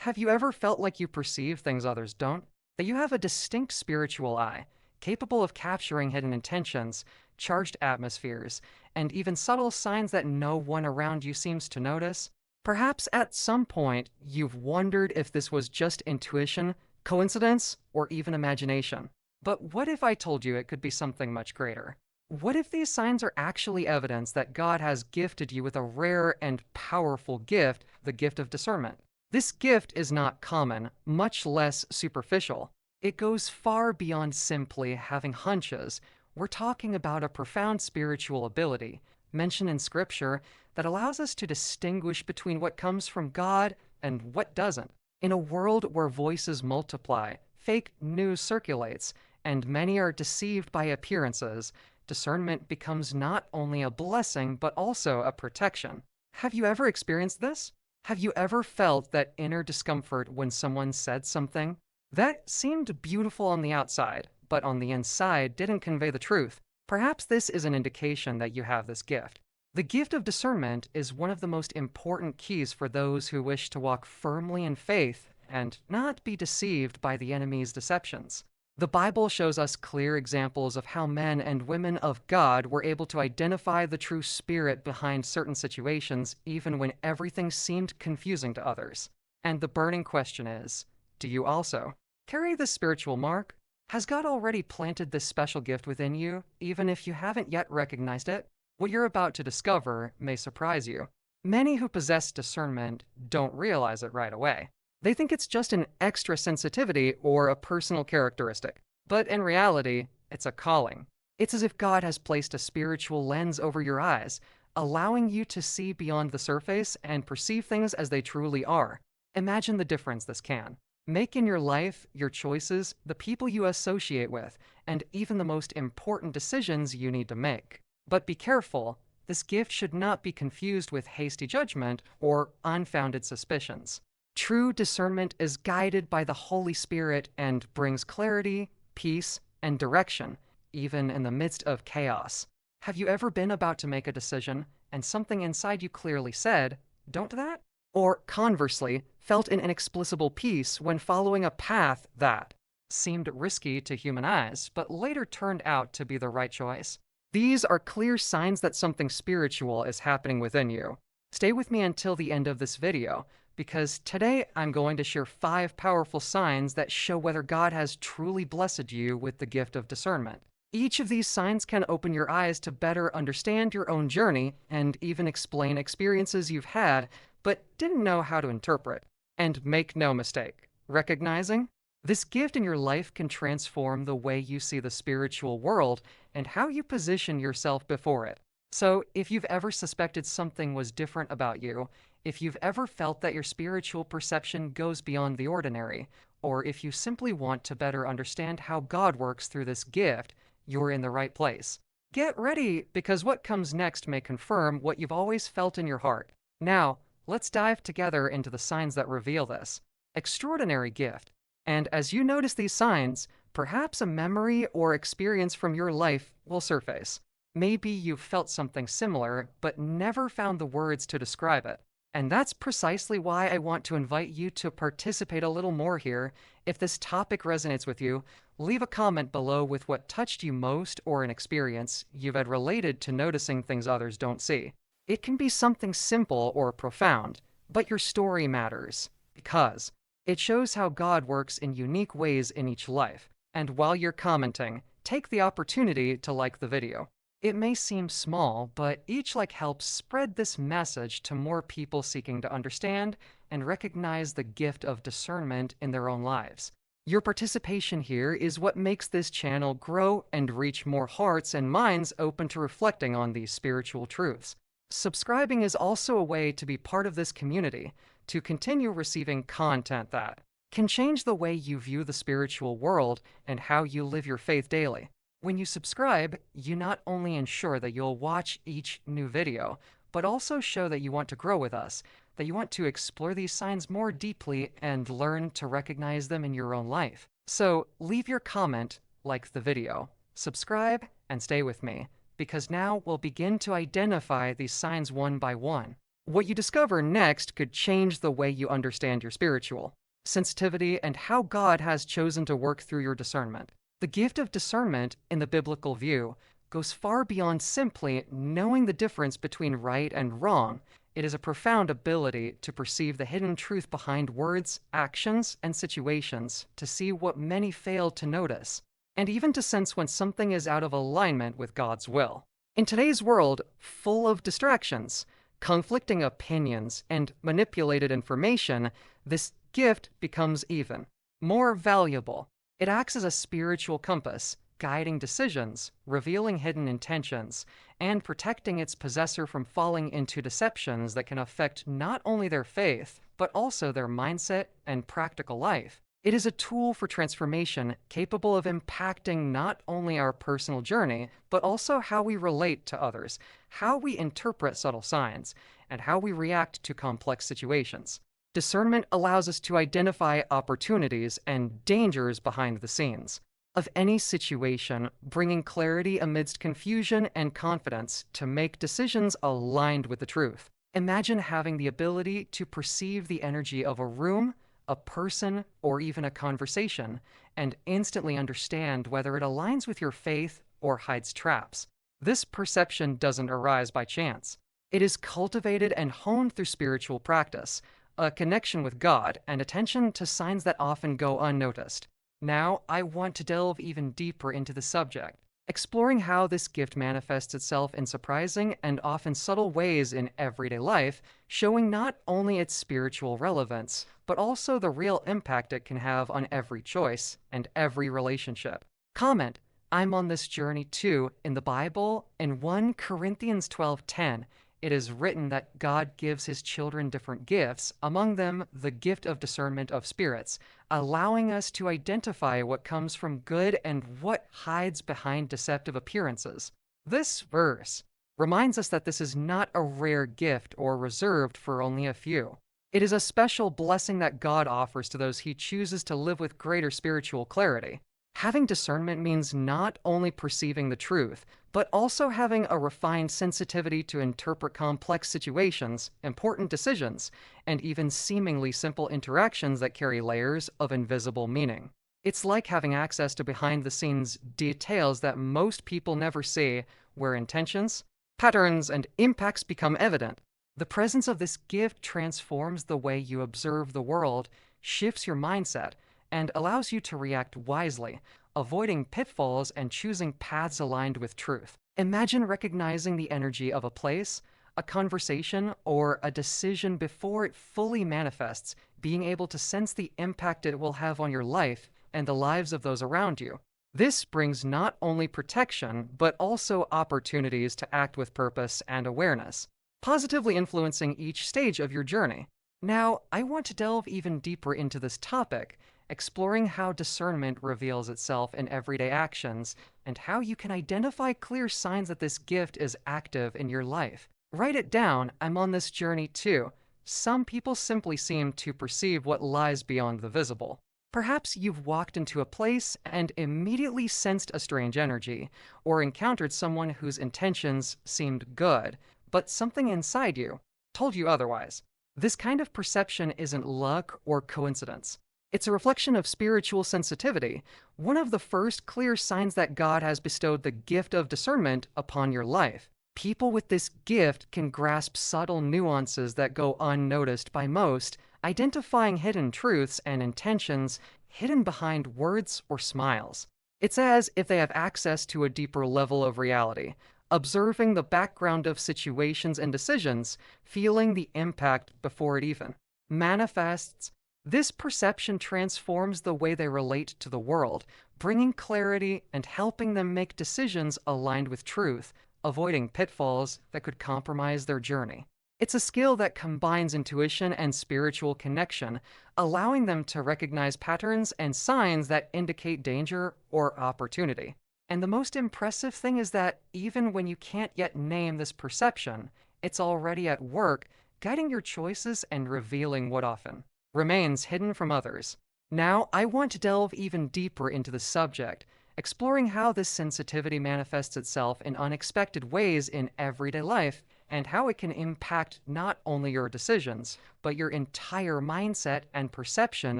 Have you ever felt like you perceive things others don't? That you have a distinct spiritual eye, capable of capturing hidden intentions, charged atmospheres, and even subtle signs that no one around you seems to notice? Perhaps at some point you've wondered if this was just intuition, coincidence, or even imagination. But what if I told you it could be something much greater? What if these signs are actually evidence that God has gifted you with a rare and powerful gift, the gift of discernment? This gift is not common, much less superficial. It goes far beyond simply having hunches. We're talking about a profound spiritual ability, mentioned in Scripture, that allows us to distinguish between what comes from God and what doesn't. In a world where voices multiply, fake news circulates, and many are deceived by appearances, discernment becomes not only a blessing but also a protection. Have you ever experienced this? Have you ever felt that inner discomfort when someone said something that seemed beautiful on the outside, but on the inside didn't convey the truth? Perhaps this is an indication that you have this gift. The gift of discernment is one of the most important keys for those who wish to walk firmly in faith and not be deceived by the enemy's deceptions. The Bible shows us clear examples of how men and women of God were able to identify the true spirit behind certain situations even when everything seemed confusing to others. And the burning question is, do you also carry this spiritual mark? Has God already planted this special gift within you, even if you haven't yet recognized it? What you're about to discover may surprise you. Many who possess discernment don't realize it right away. They think it's just an extra sensitivity or a personal characteristic. But in reality, it's a calling. It's as if God has placed a spiritual lens over your eyes, allowing you to see beyond the surface and perceive things as they truly are. Imagine the difference this can make in your life, your choices, the people you associate with, and even the most important decisions you need to make. But be careful, this gift should not be confused with hasty judgment or unfounded suspicions. True discernment is guided by the Holy Spirit and brings clarity, peace, and direction, even in the midst of chaos. Have you ever been about to make a decision and something inside you clearly said, "Don't do that"? Or conversely, felt an inexplicable peace when following a path that seemed risky to human eyes, but later turned out to be the right choice? These are clear signs that something spiritual is happening within you. Stay with me until the end of this video, because today I'm going to share 5 powerful signs that show whether God has truly blessed you with the gift of discernment. Each of these signs can open your eyes to better understand your own journey and even explain experiences you've had but didn't know how to interpret. And make no mistake, recognizing this gift in your life can transform the way you see the spiritual world and how you position yourself before it. So, if you've ever suspected something was different about you, if you've ever felt that your spiritual perception goes beyond the ordinary, or if you simply want to better understand how God works through this gift, you're in the right place. Get ready, because what comes next may confirm what you've always felt in your heart. Now, let's dive together into the signs that reveal this extraordinary gift. And as you notice these signs, perhaps a memory or experience from your life will surface. Maybe you've felt something similar, but never found the words to describe it. And that's precisely why I want to invite you to participate a little more here. If this topic resonates with you, leave a comment below with what touched you most or an experience you've had related to noticing things others don't see. It can be something simple or profound, but your story matters because it shows how God works in unique ways in each life. And while you're commenting, take the opportunity to like the video. It may seem small, but each like helps spread this message to more people seeking to understand and recognize the gift of discernment in their own lives. Your participation here is what makes this channel grow and reach more hearts and minds open to reflecting on these spiritual truths. Subscribing is also a way to be part of this community, to continue receiving content that can change the way you view the spiritual world and how you live your faith daily. When you subscribe, you not only ensure that you'll watch each new video, but also show that you want to grow with us, that you want to explore these signs more deeply and learn to recognize them in your own life. So leave your comment, like the video, subscribe, and stay with me, because now we'll begin to identify these signs one by one. What you discover next could change the way you understand your spiritual sensitivity and how God has chosen to work through your discernment. The gift of discernment, in the biblical view, goes far beyond simply knowing the difference between right and wrong. It is a profound ability to perceive the hidden truth behind words, actions, and situations, to see what many fail to notice, and even to sense when something is out of alignment with God's will. In today's world, full of distractions, conflicting opinions, and manipulated information, this gift becomes even more valuable. It acts as a spiritual compass, guiding decisions, revealing hidden intentions, and protecting its possessor from falling into deceptions that can affect not only their faith, but also their mindset and practical life. It is a tool for transformation capable of impacting not only our personal journey, but also how we relate to others, how we interpret subtle signs, and how we react to complex situations. Discernment allows us to identify opportunities and dangers behind the scenes of any situation, bringing clarity amidst confusion and confidence to make decisions aligned with the truth. Imagine having the ability to perceive the energy of a room, a person, or even a conversation, and instantly understand whether it aligns with your faith or hides traps. This perception doesn't arise by chance. It is cultivated and honed through spiritual practice, a connection with God, and attention to signs that often go unnoticed. Now, I want to delve even deeper into the subject, exploring how this gift manifests itself in surprising and often subtle ways in everyday life, showing not only its spiritual relevance, but also the real impact it can have on every choice and every relationship. Comment: I'm on this journey too. In the Bible, in 1 Corinthians 12:10, it is written that God gives his children different gifts, among them the gift of discernment of spirits, allowing us to identify what comes from good and what hides behind deceptive appearances. This verse reminds us that this is not a rare gift or reserved for only a few. It is a special blessing that God offers to those he chooses to live with greater spiritual clarity. Having discernment means not only perceiving the truth, but also having a refined sensitivity to interpret complex situations, important decisions, and even seemingly simple interactions that carry layers of invisible meaning. It's like having access to behind-the-scenes details that most people never see, where intentions, patterns, and impacts become evident. The presence of this gift transforms the way you observe the world, shifts your mindset, and allows you to react wisely, avoiding pitfalls and choosing paths aligned with truth. Imagine recognizing the energy of a place, a conversation, or a decision before it fully manifests, being able to sense the impact it will have on your life and the lives of those around you. This brings not only protection, but also opportunities to act with purpose and awareness, positively influencing each stage of your journey. Now, I want to delve even deeper into this topic, exploring how discernment reveals itself in everyday actions and how you can identify clear signs that this gift is active in your life. Write it down. I'm on this journey too. Some people simply seem to perceive what lies beyond the visible. Perhaps you've walked into a place and immediately sensed a strange energy, or encountered someone whose intentions seemed good, but something inside you told you otherwise. This kind of perception isn't luck or coincidence. It's a reflection of spiritual sensitivity, one of the first clear signs that God has bestowed the gift of discernment upon your life. People with this gift can grasp subtle nuances that go unnoticed by most, identifying hidden truths and intentions hidden behind words or smiles. It's as if they have access to a deeper level of reality, observing the background of situations and decisions, feeling the impact before it even manifests. This perception transforms the way they relate to the world, bringing clarity and helping them make decisions aligned with truth, avoiding pitfalls that could compromise their journey. It's a skill that combines intuition and spiritual connection, allowing them to recognize patterns and signs that indicate danger or opportunity. And the most impressive thing is that even when you can't yet name this perception, it's already at work, guiding your choices and revealing what often remains hidden from others. Now, I want to delve even deeper into the subject, exploring how this sensitivity manifests itself in unexpected ways in everyday life and how it can impact not only your decisions, but your entire mindset and perception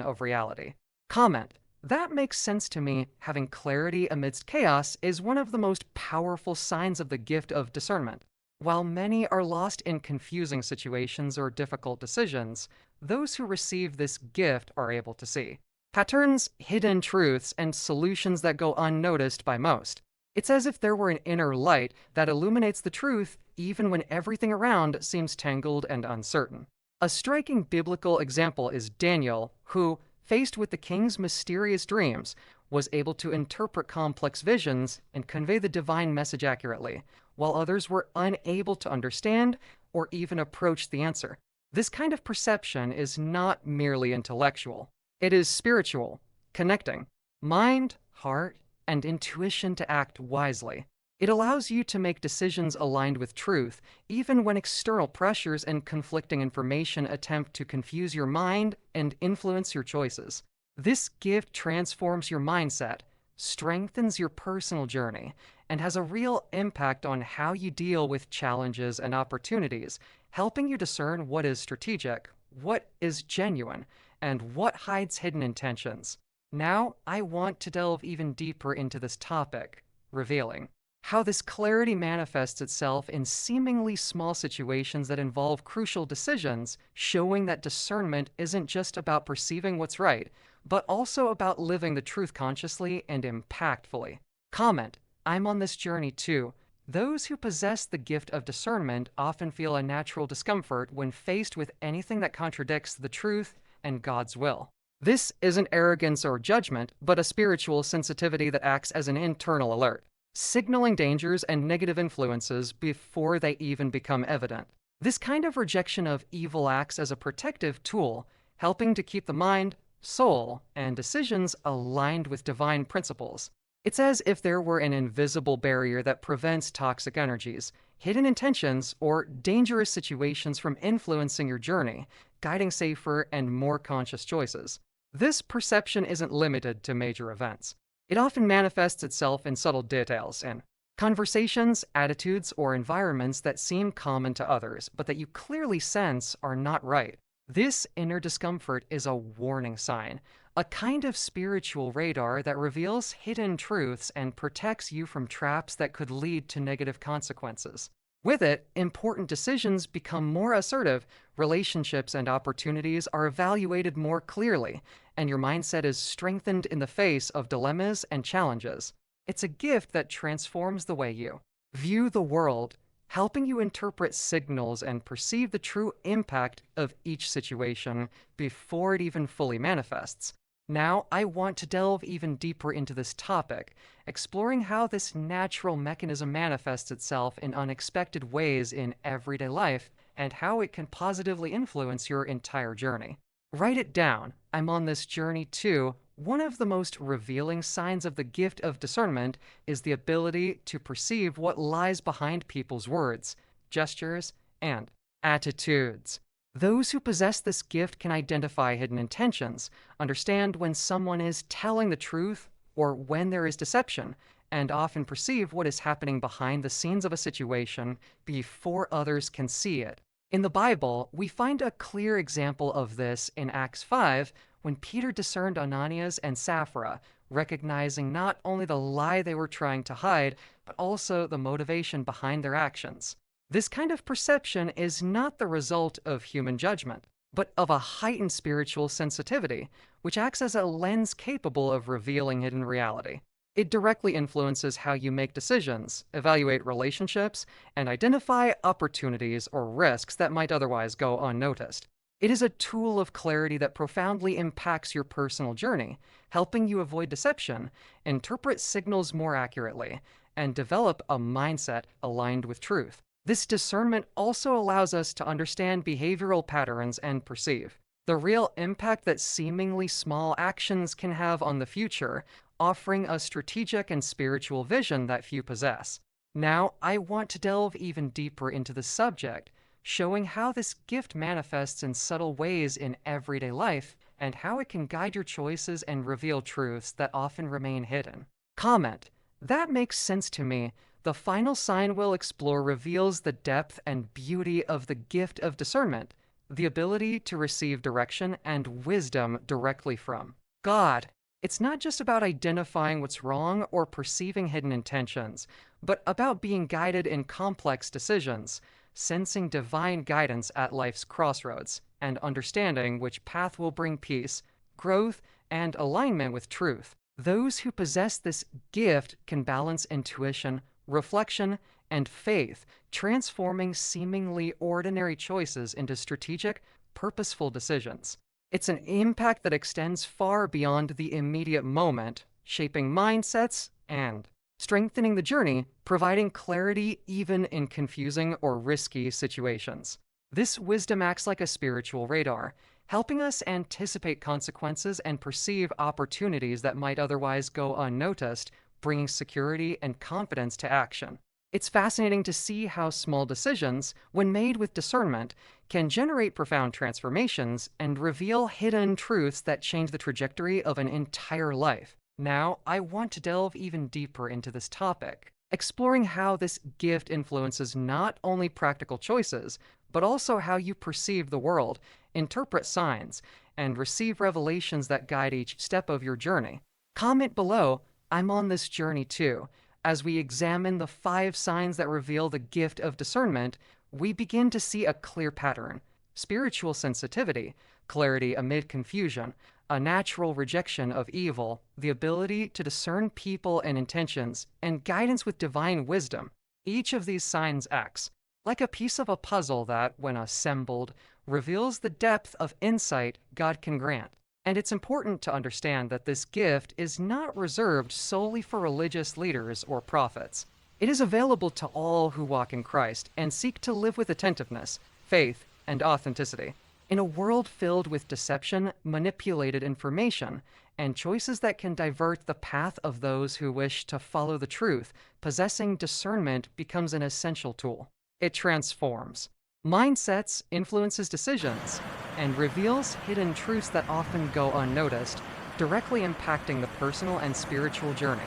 of reality. Comment. That makes sense to me. Having clarity amidst chaos is one of the most powerful signs of the gift of discernment. While many are lost in confusing situations or difficult decisions, those who receive this gift are able to see patterns, hidden truths, and solutions that go unnoticed by most. It's as if there were an inner light that illuminates the truth even when everything around seems tangled and uncertain. A striking biblical example is Daniel, who, faced with the king's mysterious dreams, was able to interpret complex visions and convey the divine message accurately, while others were unable to understand or even approach the answer. This kind of perception is not merely intellectual. It is spiritual, connecting mind, heart, and intuition to act wisely. It allows you to make decisions aligned with truth, even when external pressures and conflicting information attempt to confuse your mind and influence your choices. This gift transforms your mindset, strengthens your personal journey, and has a real impact on how you deal with challenges and opportunities, helping you discern what is strategic, what is genuine, and what hides hidden intentions. Now, I want to delve even deeper into this topic, revealing how this clarity manifests itself in seemingly small situations that involve crucial decisions, showing that discernment isn't just about perceiving what's right, but also about living the truth consciously and impactfully. Comment. I'm on this journey too. Those who possess the gift of discernment often feel a natural discomfort when faced with anything that contradicts the truth and God's will. This isn't arrogance or judgment, but a spiritual sensitivity that acts as an internal alert, signaling dangers and negative influences before they even become evident. This kind of rejection of evil acts as a protective tool, helping to keep the mind, soul, and decisions aligned with divine principles. It's as if there were an invisible barrier that prevents toxic energies, hidden intentions, or dangerous situations from influencing your journey, guiding safer and more conscious choices. This perception isn't limited to major events. It often manifests itself in subtle details, in conversations, attitudes, or environments that seem common to others, but that you clearly sense are not right. This inner discomfort is a warning sign, a kind of spiritual radar that reveals hidden truths and protects you from traps that could lead to negative consequences. With it, important decisions become more assertive, relationships and opportunities are evaluated more clearly, and your mindset is strengthened in the face of dilemmas and challenges. It's a gift that transforms the way you view the world, helping you interpret signals and perceive the true impact of each situation before it even fully manifests. Now, I want to delve even deeper into this topic, exploring how this natural mechanism manifests itself in unexpected ways in everyday life and how it can positively influence your entire journey. Write it down. I'm on this journey too. One of the most revealing signs of the gift of discernment is the ability to perceive what lies behind people's words, gestures, and attitudes. Those who possess this gift can identify hidden intentions, understand when someone is telling the truth or when there is deception, and often perceive what is happening behind the scenes of a situation before others can see it. In the Bible, we find a clear example of this in Acts 5 when Peter discerned Ananias and Sapphira, recognizing not only the lie they were trying to hide, but also the motivation behind their actions. This kind of perception is not the result of human judgment, but of a heightened spiritual sensitivity, which acts as a lens capable of revealing hidden reality. It directly influences how you make decisions, evaluate relationships, and identify opportunities or risks that might otherwise go unnoticed. It is a tool of clarity that profoundly impacts your personal journey, helping you avoid deception, interpret signals more accurately, and develop a mindset aligned with truth. This discernment also allows us to understand behavioral patterns and perceive the real impact that seemingly small actions can have on the future, offering a strategic and spiritual vision that few possess. Now, I want to delve even deeper into the subject, showing how this gift manifests in subtle ways in everyday life and how it can guide your choices and reveal truths that often remain hidden. Comment. That makes sense to me. The final sign we'll explore reveals the depth and beauty of the gift of discernment, the ability to receive direction and wisdom directly from God. It's not just about identifying what's wrong or perceiving hidden intentions, but about being guided in complex decisions, sensing divine guidance at life's crossroads, and understanding which path will bring peace, growth, and alignment with truth. Those who possess this gift can balance intuition, reflection, and faith, transforming seemingly ordinary choices into strategic, purposeful decisions. It's an impact that extends far beyond the immediate moment, shaping mindsets and strengthening the journey, providing clarity even in confusing or risky situations. This wisdom acts like a spiritual radar, helping us anticipate consequences and perceive opportunities that might otherwise go unnoticed, bringing security and confidence to action. It's fascinating to see how small decisions, when made with discernment, can generate profound transformations and reveal hidden truths that change the trajectory of an entire life. Now, I want to delve even deeper into this topic, exploring how this gift influences not only practical choices, but also how you perceive the world, interpret signs, and receive revelations that guide each step of your journey. Comment below, I'm on this journey too. As we examine the 5 signs that reveal the gift of discernment, we begin to see a clear pattern: spiritual sensitivity, clarity amid confusion, a natural rejection of evil, the ability to discern people and intentions, and guidance with divine wisdom. Each of these signs acts like a piece of a puzzle that, when assembled, reveals the depth of insight God can grant. And it's important to understand that this gift is not reserved solely for religious leaders or prophets. It is available to all who walk in Christ and seek to live with attentiveness, faith, and authenticity. In a world filled with deception, manipulated information, and choices that can divert the path of those who wish to follow the truth, possessing discernment becomes an essential tool. It transforms mindsets, influences decisions, and reveals hidden truths that often go unnoticed, directly impacting the personal and spiritual journey.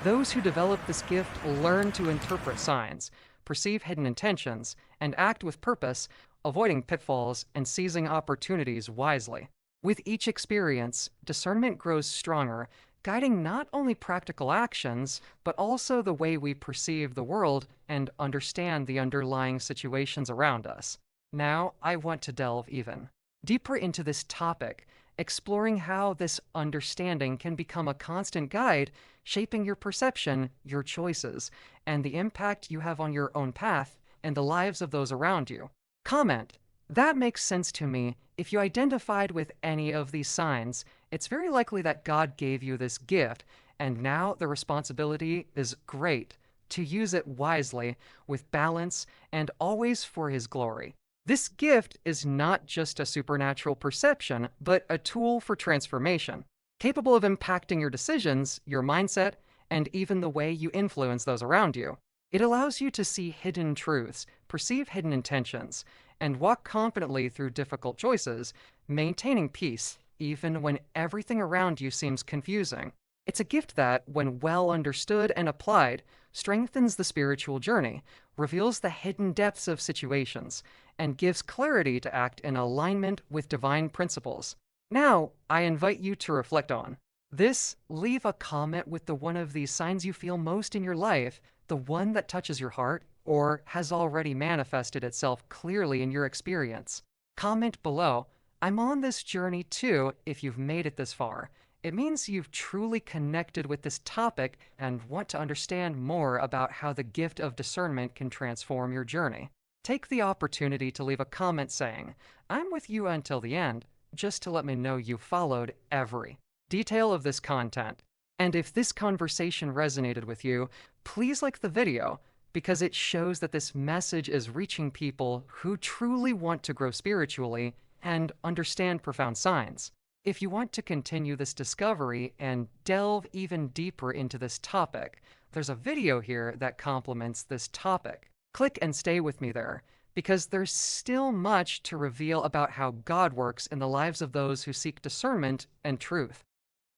Those who develop this gift learn to interpret signs, perceive hidden intentions, and act with purpose, avoiding pitfalls and seizing opportunities wisely. With each experience, discernment grows stronger, guiding not only practical actions, but also the way we perceive the world and understand the underlying situations around us. Now, I want to delve even deeper into this topic, exploring how this understanding can become a constant guide, shaping your perception, your choices, and the impact you have on your own path and the lives of those around you. Comment: that makes sense to me. If you identified with any of these signs, it's very likely that God gave you this gift, and now the responsibility is great to use it wisely, with balance, and always for His glory. This gift is not just a supernatural perception, but a tool for transformation, capable of impacting your decisions, your mindset, and even the way you influence those around you. It allows you to see hidden truths, perceive hidden intentions, and walk confidently through difficult choices, maintaining peace even when everything around you seems confusing. It's a gift that, when well understood and applied, strengthens the spiritual journey, reveals the hidden depths of situations, and gives clarity to act in alignment with divine principles. Now, I invite you to reflect on this. Leave a comment with the one of these signs you feel most in your life, the one that touches your heart or has already manifested itself clearly in your experience. Comment below, I'm on this journey too, if you've made it this far. It means you've truly connected with this topic and want to understand more about how the gift of discernment can transform your journey. Take the opportunity to leave a comment saying, I'm with you until the end, just to let me know you followed every detail of this content. And if this conversation resonated with you, please like the video, because it shows that this message is reaching people who truly want to grow spiritually and understand profound signs. If you want to continue this discovery and delve even deeper into this topic, there's a video here that complements this topic. Click and stay with me there, because there's still much to reveal about how God works in the lives of those who seek discernment and truth.